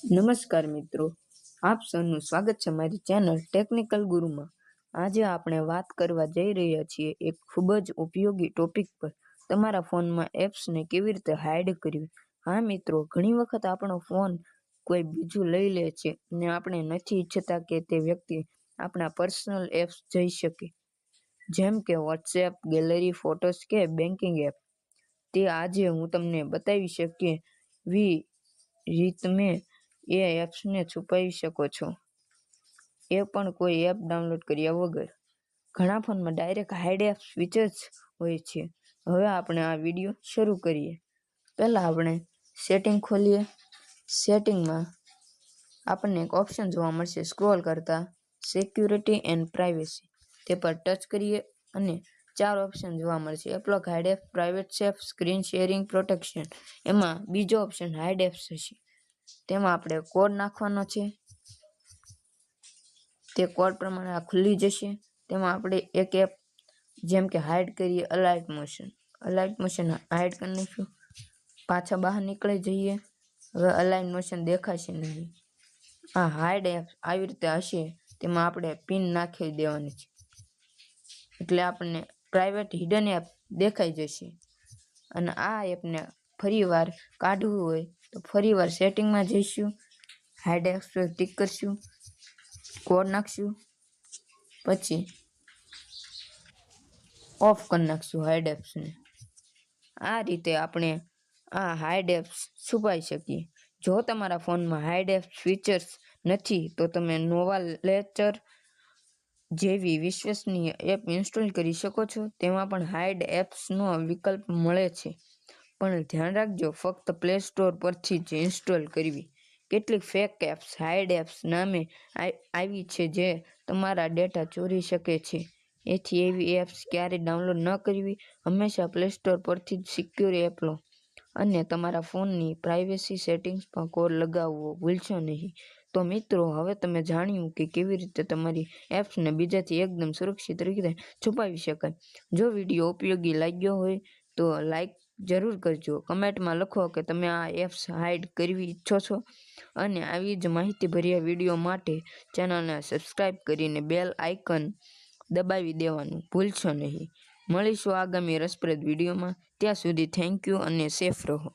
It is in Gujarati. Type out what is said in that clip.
નમસ્કાર મિત્રો, આપ સૌનું સ્વાગત છે મારી ચેનલ ટેકનિકલ ગુરુમાં। આજે આપણે વાત કરવા જઈ રહ્યા છીએ એક ખૂબ જ ઉપયોગી ટોપિક પર, તમારા ફોનમાં એપ્સને કેવી રીતે હાઇડ કરવી। હા મિત્રો, ઘણી વખત આપણો ફોન કોઈ બીજું લઈ લે છે અને આપણે નથી ઈચ્છતા કે તે વ્યક્તિ આપણા પર્સનલ એપ્સ જોઈ શકે, જેમ કે વોટ્સએપ, ગેલેરી, ફોટોસ કે બેન્કિંગ એપ। તે આજે હું તમને બતાવી શકીએ રીત તમે એ એપ્સને છુપાવી શકો છો, એ પણ કોઈ એપ ડાઉનલોડ કર્યા વગર। ઘણા ફોનમાં ડાયરેક્ટ હાઇડ એપ્સ ફીચર્સ હોય છે। હવે આપણે આ વિડીયો શરૂ કરીએ। પહેલા આપણે સેટિંગ ખોલીએ। સેટિંગમાં આપણને એક ઓપ્શન જોવા મળશે સ્ક્રોલ કરતા, સિક્યુરિટી એન્ડ પ્રાઇવેસી, તે પર ટચ કરીએ અને 4 ઓપ્શન જોવા મળશે, app lock, hide app, private safe, screen sharing, protection. એમાં બીજો ઓપ્શન હાઇડ એપ્સ હશે, તેમાં આપણે કોડ નાખવાનો છે, તે કોડ પ્રમાણે આ ખુલી જશે। તેમાં આપણે એક એપ જેમ કે હાઇડ કરીએ, અલાઇટ મોશન હાઇડ કરી નાખ્યું, પાછા બહાર નીકળી જઈએ। હવે અલાઇટ મોશન દેખાશે નહીં। આ હાઇડ એપ આવી રીતે હશે, તેમાં આપણે પિન નાખી દેવાની છે, એટલે આપણને પ્રાઇવેટ હિડન એપ દેખાઈ જશે। અને આ એપને ફરીવાર કાઢવું હોય તો ફરીવાર સેટિંગમાં જઈશું, હાઇડ એપ્સ પર ક્લિક કરશું, કોડ નાખશું, પછી ઓફ કરી નાખશું હાઇડ એપ્સને। આ રીતે આપણે આ હાઇડ એપ્સ છુપાવી શકીએ। જો તમારા ફોનમાં હાઇડ એપ્સ ફીચર્સ નથી તો તમે નોવા લેચર જેવી વિશ્વસનીય એપ ઇન્સ્ટોલ કરી શકો છો, તેમાં પણ હાઇડ એપ્સનો વિકલ્પ મળે છે, પણ ધ્યાન રાખજો ફક્ત પ્લે સ્ટોર પરથી જ ઇન્સ્ટોલ કરવી। કેટલીક ફેક એપ્સ હાઇડ એપ્સ નામે આવી છે જે તમારા ડેટા ચોરી શકે છે, એથી એવી એપ્સ ક્યારેય ડાઉનલોડ ન કરવી। હંમેશા પ્લે સ્ટોર પરથી જ સિક્યોર એપ લો અને તમારા ફોનની પ્રાઇવેસી સેટિંગ્સમાં કોડ લગાવવો ભૂલશો નહીં। તો મિત્રો, હવે તમે જાણ્યું કે કેવી રીતે તમારી એપ્સને બીજાથી એકદમ સુરક્ષિત રીતે છુપાવી શકાય। જો વિડીયો ઉપયોગી લાગ્યો હોય તો લાઈક જરૂર કરજો, કમેન્ટમાં લખો કે તમે આ એપ્સ હાઇડ કરવી ઈચ્છો છો, અને આવી જ માહિતીભર્યા વિડીયો માટે ચેનલને સબસ્ક્રાઇબ કરીને બેલ આઇકન દબાવી દેવાનું ભૂલશો નહીં। મળીશું આગામી રસપ્રદ વિડીયોમાં, ત્યાં સુધી થેન્ક યુ અને સેફ રહો।